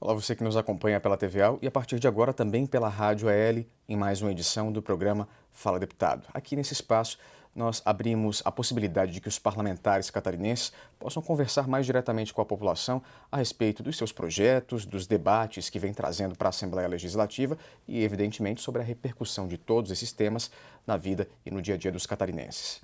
Olá, você que nos acompanha pela TVA e a partir de agora também pela Rádio AL em mais uma edição do programa Fala Deputado. Aqui nesse espaço nós abrimos a possibilidade de que os parlamentares catarinenses possam conversar mais diretamente com a população a respeito dos seus projetos, dos debates que vem trazendo para a Assembleia Legislativa e, evidentemente, sobre a repercussão de todos esses temas na vida e no dia a dia dos catarinenses.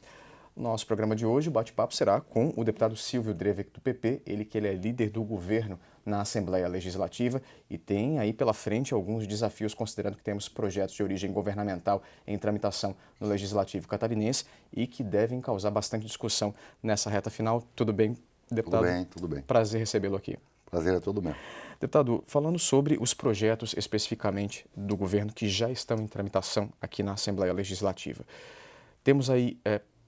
Nosso programa de hoje, o bate-papo será com o deputado Silvio Dreveck, do PP, ele é líder do governo na Assembleia Legislativa e tem aí pela frente alguns desafios, considerando que temos projetos de origem governamental em tramitação no Legislativo catarinense e que devem causar bastante discussão nessa reta final. Tudo bem, deputado? Tudo bem, tudo bem. Prazer recebê-lo aqui. Prazer é todo meu. Deputado, falando sobre os projetos especificamente do governo que já estão em tramitação aqui na Assembleia Legislativa, temos aí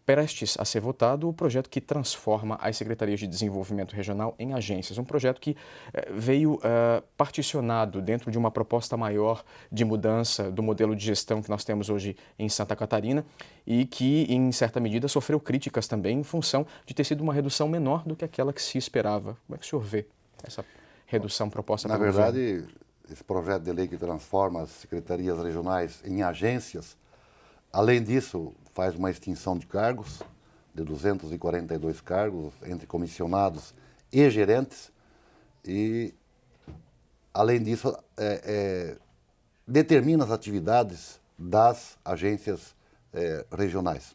prestes a ser votado o projeto que transforma as Secretarias de Desenvolvimento Regional em agências. Um projeto que veio particionado dentro de uma proposta maior de mudança do modelo de gestão que nós temos hoje em Santa Catarina e que, em certa medida, sofreu críticas também em função de ter sido uma redução menor do que aquela que se esperava. Como é que o senhor vê essa redução proposta pelo governo? Na verdade, esse projeto de lei que transforma as secretarias regionais em agências, além disso, faz uma extinção de cargos, de 242 cargos, entre comissionados e gerentes, e, além disso, determina as atividades das agências regionais.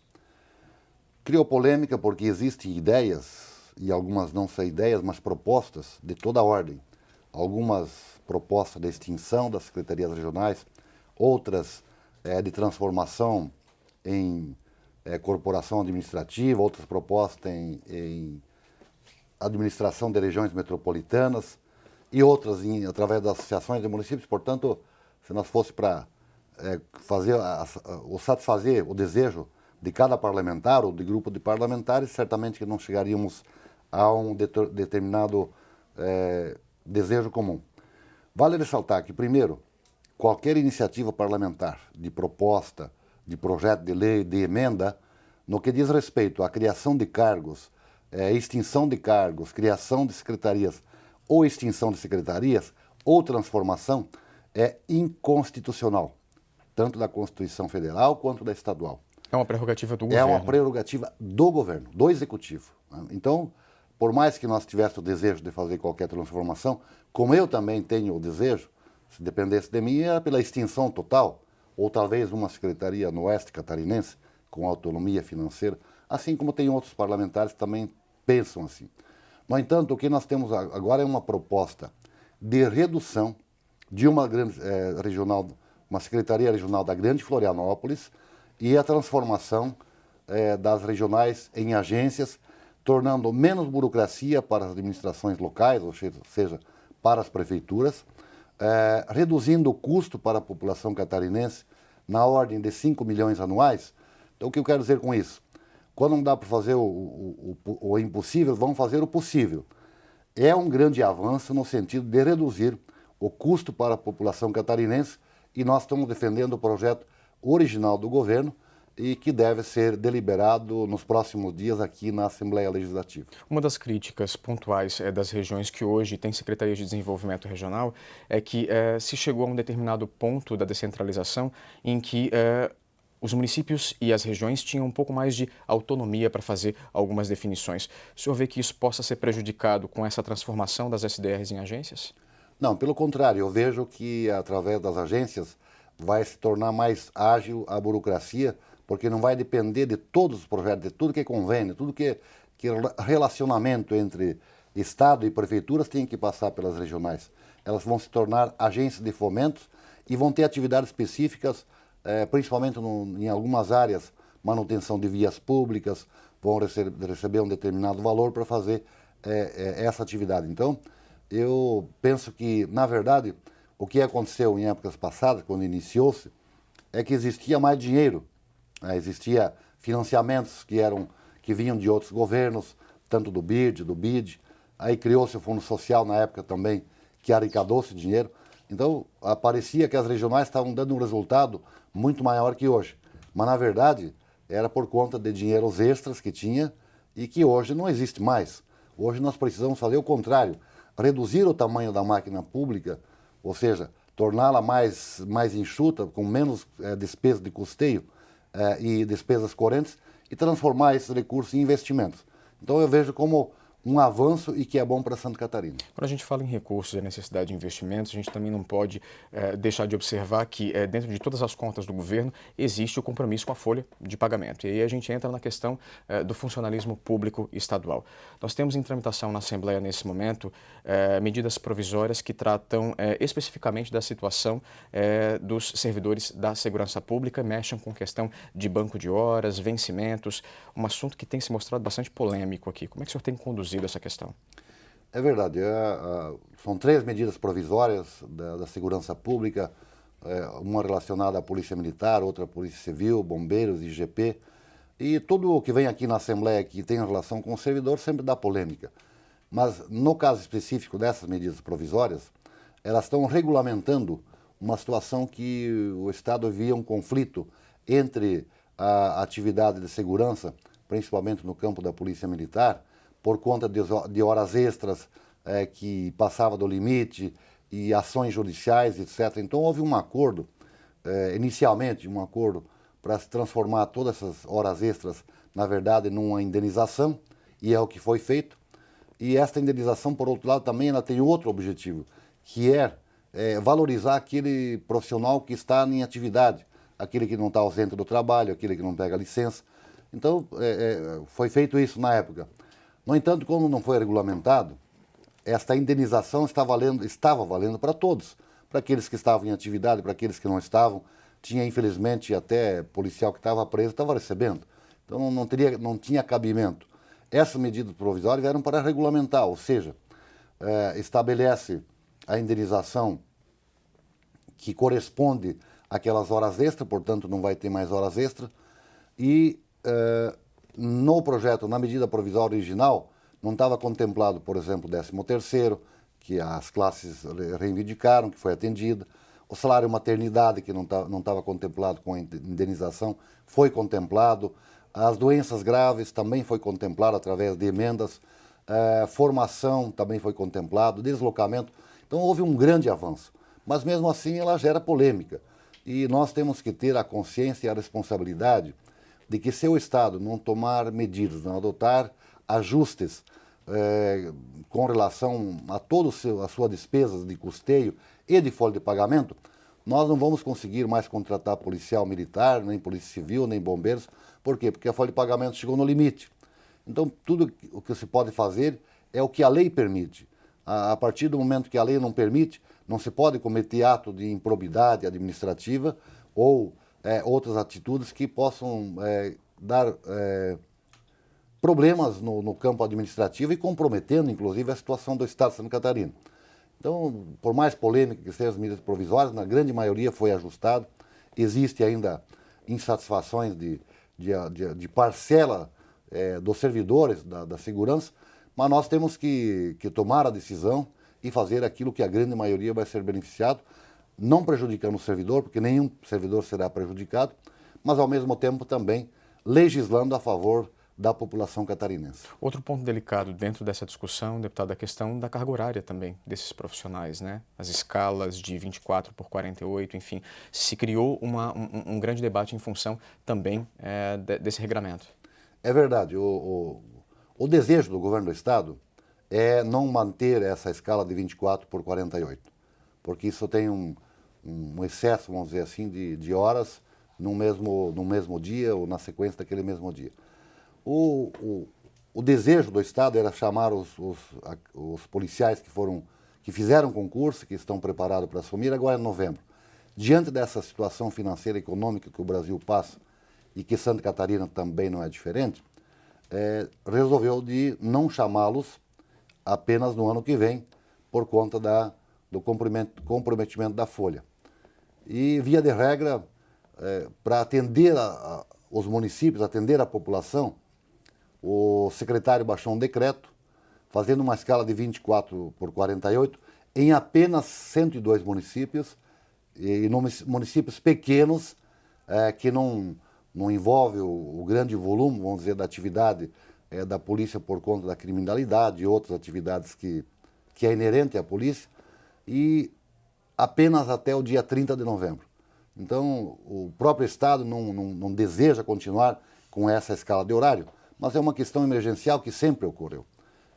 Criou polêmica porque existem ideias, e algumas não são ideias, mas propostas de toda a ordem. Algumas propostas de extinção das secretarias regionais, outras de transformação em corporação administrativa, outras propostas em administração de regiões metropolitanas e outras através das associações de municípios. Portanto, se nós fosse para satisfazer o desejo de cada parlamentar ou de grupo de parlamentares, certamente que não chegaríamos a um determinado desejo comum. Vale ressaltar que, primeiro, qualquer iniciativa parlamentar de proposta, de projeto de lei, de emenda, no que diz respeito à criação de cargos, extinção de cargos, criação de secretarias ou extinção de secretarias ou transformação, é inconstitucional, tanto da Constituição Federal quanto da estadual. É uma prerrogativa do governo. É uma prerrogativa do governo, do executivo. Então, por mais que nós tivéssemos o desejo de fazer qualquer transformação, como eu também tenho o desejo, se dependesse de mim, era pela extinção total, ou talvez uma secretaria no oeste catarinense, com autonomia financeira, assim como tem outros parlamentares que também pensam assim. No entanto, o que nós temos agora é uma proposta de redução de uma grande regional, uma secretaria regional da Grande Florianópolis e a transformação das regionais em agências, tornando menos burocracia para as administrações locais, ou seja, para as prefeituras, reduzindo o custo para a população catarinense na ordem de 5 milhões anuais. Então, o que eu quero dizer com isso? Quando não dá para fazer o impossível, vamos fazer o possível. É um grande avanço no sentido de reduzir o custo para a população catarinense e nós estamos defendendo o projeto original do governo e que deve ser deliberado nos próximos dias aqui na Assembleia Legislativa. Uma das críticas pontuais das regiões que hoje têm secretarias de desenvolvimento regional é que se chegou a um determinado ponto da descentralização em que os municípios e as regiões tinham um pouco mais de autonomia para fazer algumas definições. O senhor vê que isso possa ser prejudicado com essa transformação das SDRs em agências? Não, pelo contrário, eu vejo que através das agências vai se tornar mais ágil a burocracia, porque não vai depender de todos os projetos, de tudo que é convênio, tudo que relacionamento entre Estado e prefeituras tem que passar pelas regionais. Elas vão se tornar agências de fomento e vão ter atividades específicas, principalmente em algumas áreas, manutenção de vias públicas, vão receber um determinado valor para fazer essa atividade. Então, eu penso que, na verdade, o que aconteceu em épocas passadas, quando iniciou-se, é que existia mais dinheiro. Existia financiamentos que vinham de outros governos, tanto do BID, do BID. Aí criou-se o Fundo Social na época também, que arrecadou-se dinheiro. Então, parecia que as regionais estavam dando um resultado muito maior que hoje. Mas, na verdade, era por conta de dinheiros extras que tinha e que hoje não existe mais. Hoje nós precisamos fazer o contrário, reduzir o tamanho da máquina pública, ou seja, torná-la mais enxuta, com menos despesa de custeio e despesas correntes, e transformar esses recursos em investimentos. Então eu vejo como um avanço e que é bom para Santa Catarina. Quando a gente fala em recursos e a necessidade de investimentos, a gente também não pode deixar de observar que dentro de todas as contas do governo existe o compromisso com a folha de pagamento. E aí a gente entra na questão do funcionalismo público estadual. Nós temos em tramitação na Assembleia nesse momento medidas provisórias que tratam especificamente da situação dos servidores da segurança pública, mexem com questão de banco de horas, vencimentos, um assunto que tem se mostrado bastante polêmico aqui. Como é que o senhor tem conduzido essa questão? É verdade. São 3 medidas provisórias da segurança pública, uma relacionada à Polícia Militar, outra à Polícia Civil, Bombeiros, IGP. E tudo o que vem aqui na Assembleia que tem relação com o servidor sempre dá polêmica. Mas, no caso específico dessas medidas provisórias, elas estão regulamentando uma situação que o Estado via um conflito entre a atividade de segurança, principalmente no campo da Polícia Militar, por conta de horas extras que passava do limite e ações judiciais, etc. Então houve um acordo, inicialmente um acordo para se transformar todas essas horas extras, na verdade, numa indenização, e é o que foi feito. E esta indenização, por outro lado, também ela tem outro objetivo, que é valorizar aquele profissional que está em atividade, aquele que não está ausente do trabalho, aquele que não pega licença. Então, foi feito isso na época. No entanto, como não foi regulamentado, esta indenização estava valendo para todos, para aqueles que estavam em atividade, para aqueles que não estavam. Tinha, infelizmente, até policial que estava preso, estava recebendo. Então, não tinha cabimento. Essas medidas provisórias eram para regulamentar, ou seja, estabelece a indenização que corresponde àquelas horas extras, portanto, não vai ter mais horas extras, e no projeto, na medida provisória original, não estava contemplado, por exemplo, o 13º, que as classes reivindicaram, que foi atendida. O salário maternidade, que não estava contemplado com a indenização, foi contemplado. As doenças graves também foi contemplado através de emendas. Formação também foi contemplado, deslocamento. Então houve um grande avanço. Mas mesmo assim ela gera polêmica. E nós temos que ter a consciência e a responsabilidade de que se o Estado não tomar medidas, não adotar ajustes com relação a todas as suas despesas de custeio e de folha de pagamento, nós não vamos conseguir mais contratar policial militar, nem polícia civil, nem bombeiros. Por quê? Porque a folha de pagamento chegou no limite. Então, tudo o que se pode fazer é o que a lei permite. A partir do momento que a lei não permite, não se pode cometer ato de improbidade administrativa ou outras atitudes que possam dar problemas no campo administrativo e comprometendo, inclusive, a situação do Estado de Santa Catarina. Então, por mais polêmica que sejam as medidas provisórias, na grande maioria foi ajustado. Existe ainda insatisfações de parcela dos servidores da segurança, mas nós temos que tomar a decisão e fazer aquilo que a grande maioria vai ser beneficiado, não prejudicando o servidor, porque nenhum servidor será prejudicado, mas ao mesmo tempo também legislando a favor da população catarinense. Outro ponto delicado dentro dessa discussão, deputado, é a questão da carga horária também desses profissionais, né? As escalas de 24 por 48, enfim, se criou um grande debate em função também desse regramento. É verdade, o desejo do governo do Estado é não manter essa escala de 24 por 48, porque isso tem um excesso, vamos dizer assim, de horas no mesmo dia ou na sequência daquele mesmo dia. O desejo do Estado era chamar os policiais que fizeram concurso, que estão preparados para assumir, agora em novembro. Diante dessa situação financeira e econômica que o Brasil passa, e que Santa Catarina também não é diferente, resolveu de não chamá-los apenas no ano que vem, por conta do comprometimento da folha. E, via de regra, para atender os municípios, atender a população, o secretário baixou um decreto, fazendo uma escala de 24 por 48 em apenas 102 municípios, e municípios pequenos, que não envolve o grande volume, vamos dizer, da atividade da polícia por conta da criminalidade e outras atividades que que é inerente à polícia, e apenas até o dia 30 de novembro. Então, o próprio Estado não deseja continuar com essa escala de horário, mas é uma questão emergencial que sempre ocorreu.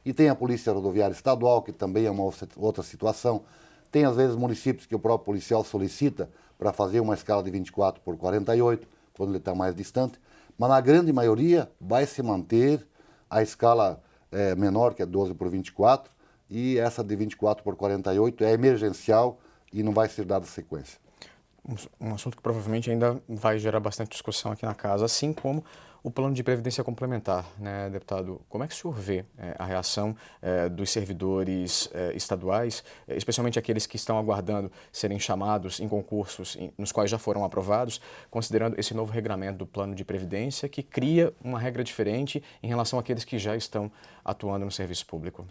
E tem a Polícia Rodoviária Estadual, que também é uma outra situação. Tem, às vezes, municípios que o próprio policial solicita para fazer uma escala de 24 por 48, quando ele está mais distante. Mas, na grande maioria, vai se manter a escala menor, que é 12 por 24, e essa de 24 por 48 é emergencial e não vai ser dada sequência. Um assunto que provavelmente ainda vai gerar bastante discussão aqui na casa, assim como o plano de previdência complementar, né, deputado? Como é que o senhor vê a reação dos servidores estaduais, especialmente aqueles que estão aguardando serem chamados em concursos nos quais já foram aprovados, considerando esse novo regramento do plano de previdência que cria uma regra diferente em relação àqueles que já estão atuando no serviço público?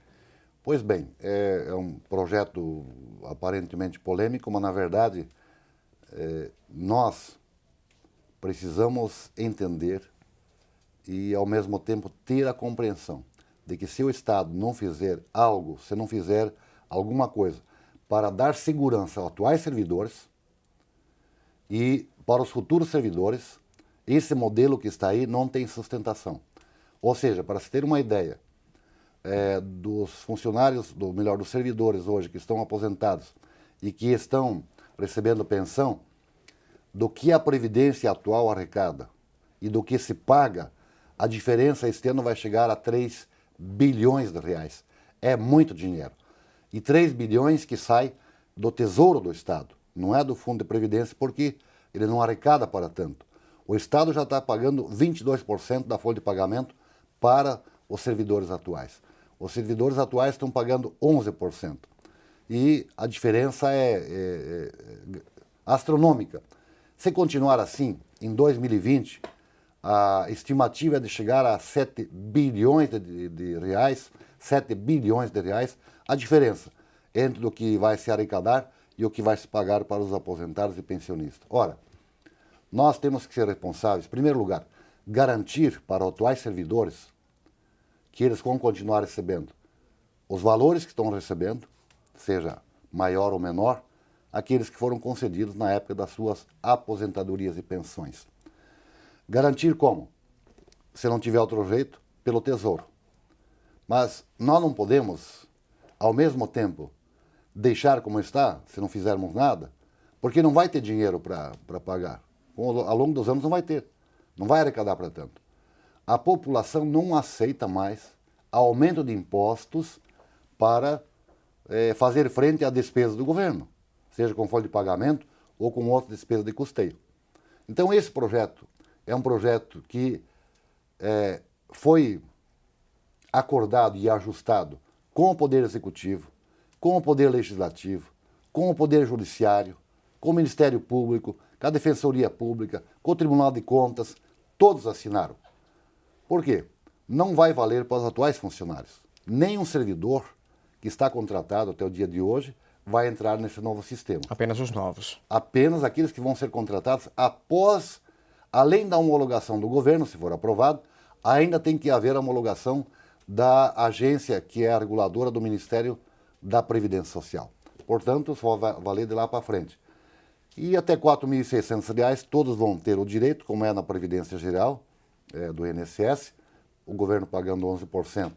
Pois bem, é um projeto aparentemente polêmico, mas na verdade nós precisamos entender e, ao mesmo tempo, ter a compreensão de que se o Estado não fizer algo, se não fizer alguma coisa para dar segurança aos atuais servidores e para os futuros servidores, esse modelo que está aí não tem sustentação. Ou seja, para se ter uma ideia, dos funcionários, melhor, dos servidores hoje que estão aposentados e que estão recebendo pensão, do que a Previdência atual arrecada e do que se paga, a diferença este ano vai chegar a 3 bilhões de reais. É muito dinheiro. E 3 bilhões que sai do Tesouro do Estado, não é do Fundo de Previdência, porque ele não arrecada para tanto. O Estado já está pagando 22% da folha de pagamento para os servidores atuais. Os servidores atuais estão pagando 11%. E a diferença é astronômica. Se continuar assim, em 2020, a estimativa é de chegar a 7 bilhões de reais, 7 bilhões de reais, a diferença entre o que vai se arrecadar e o que vai se pagar para os aposentados e pensionistas. Ora, nós temos que ser responsáveis, em primeiro lugar, garantir para os atuais servidores que eles vão continuar recebendo os valores que estão recebendo, seja maior ou menor, aqueles que foram concedidos na época das suas aposentadorias e pensões. Garantir como? Se não tiver outro jeito, pelo Tesouro. Mas nós não podemos, ao mesmo tempo, deixar como está, se não fizermos nada, porque não vai ter dinheiro para pagar. Ao longo dos anos não vai ter, não vai arrecadar para tanto. A população não aceita mais aumento de impostos para fazer frente à despesa do governo, seja com folha de pagamento ou com outra despesa de custeio. Então esse projeto é um projeto que foi acordado e ajustado com o Poder Executivo, com o Poder Legislativo, com o Poder Judiciário, com o Ministério Público, com a Defensoria Pública, com o Tribunal de Contas, todos assinaram. Por quê? Não vai valer para os atuais funcionários. Nenhum servidor que está contratado até o dia de hoje vai entrar nesse novo sistema. Apenas os novos. Apenas aqueles que vão ser contratados após, além da homologação do governo, se for aprovado, ainda tem que haver a homologação da agência que é a reguladora do Ministério da Previdência Social. Portanto, só vai valer de lá para frente. E até R$ 4.600 todos vão ter o direito, como é na Previdência Geral do INSS, o governo pagando 11%,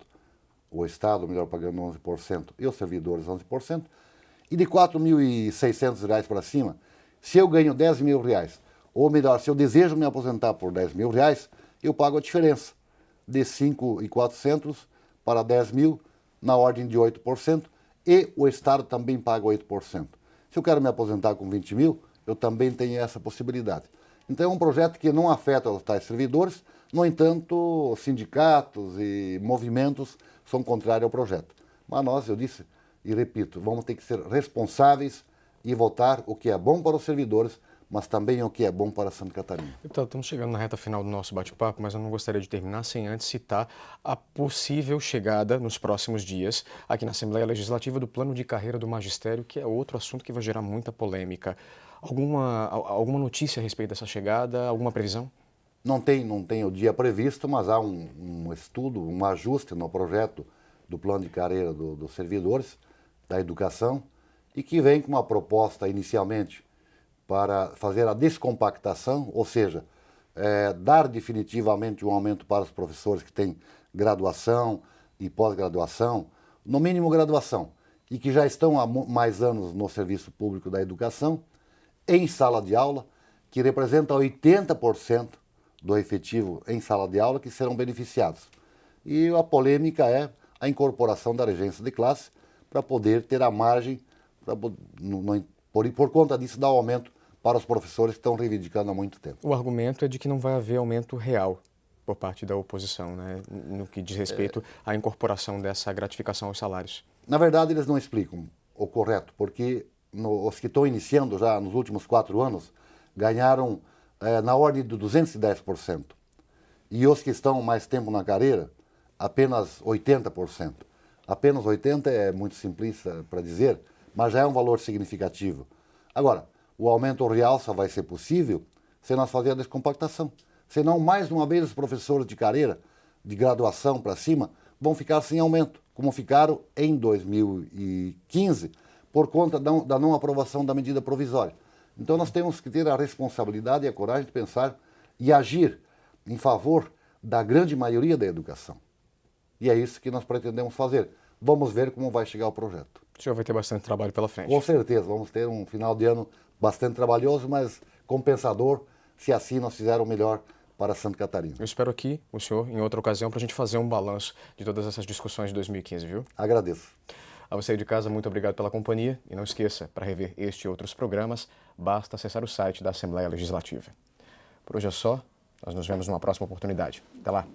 o Estado, melhor, pagando 11%, e os servidores 11%. E de R$ 4.600 para cima, se eu ganho R$ 10.000, ou melhor, se eu desejo me aposentar por R$ 10.000, eu pago a diferença de 5.400 para 10.000, na ordem de 8%, e o Estado também paga 8%. Se eu quero me aposentar com 20.000, eu também tenho essa possibilidade. Então é um projeto que não afeta os tais servidores, no entanto, sindicatos e movimentos são contrários ao projeto. Mas nós, eu disse e repito, vamos ter que ser responsáveis e votar o que é bom para os servidores, mas também o que é bom para Santa Catarina. Deputado, estamos chegando na reta final do nosso bate-papo, mas eu não gostaria de terminar sem antes citar a possível chegada nos próximos dias aqui na Assembleia Legislativa do plano de carreira do magistério, que é outro assunto que vai gerar muita polêmica. Alguma notícia a respeito dessa chegada? Alguma previsão? Não tem o dia previsto, mas há um estudo, um ajuste no projeto do plano de carreira dos servidores, da educação e que vem com uma proposta inicialmente para fazer a descompactação, ou seja, dar definitivamente um aumento para os professores que têm graduação e pós-graduação, no mínimo graduação, e que já estão há mais anos no serviço público da educação, em sala de aula, que representa 80% do efetivo em sala de aula que serão beneficiados. E a polêmica é a incorporação da regência de classe para poder ter a margem, por conta disso, dar um aumento para os professores que estão reivindicando há muito tempo. O argumento é de que não vai haver aumento real por parte da oposição, né, no que diz respeito à incorporação dessa gratificação aos salários. Na verdade, eles não explicam o correto, porque os que estão iniciando já nos últimos 4 anos ganharam na ordem de 210%. E os que estão mais tempo na carreira, apenas 80%. Apenas 80% é muito simplista para dizer, mas já é um valor significativo. Agora, o aumento real só vai ser possível se nós fazermos a descompactação. Senão, mais uma vez, os professores de carreira, de graduação para cima, vão ficar sem aumento, como ficaram em 2015, por conta da não aprovação da medida provisória. Então, nós temos que ter a responsabilidade e a coragem de pensar e agir em favor da grande maioria da educação. E é isso que nós pretendemos fazer. Vamos ver como vai chegar o projeto. O senhor vai ter bastante trabalho pela frente. Com certeza, vamos ter um final de ano bastante trabalhoso, mas compensador, se assim nós fizermos o melhor para Santa Catarina. Eu espero aqui o senhor em outra ocasião para a gente fazer um balanço de todas essas discussões de 2015, viu? Agradeço. A você de casa, muito obrigado pela companhia e não esqueça, para rever este e outros programas, basta acessar o site da Assembleia Legislativa. Por hoje é só, nós nos vemos numa próxima oportunidade. Até lá!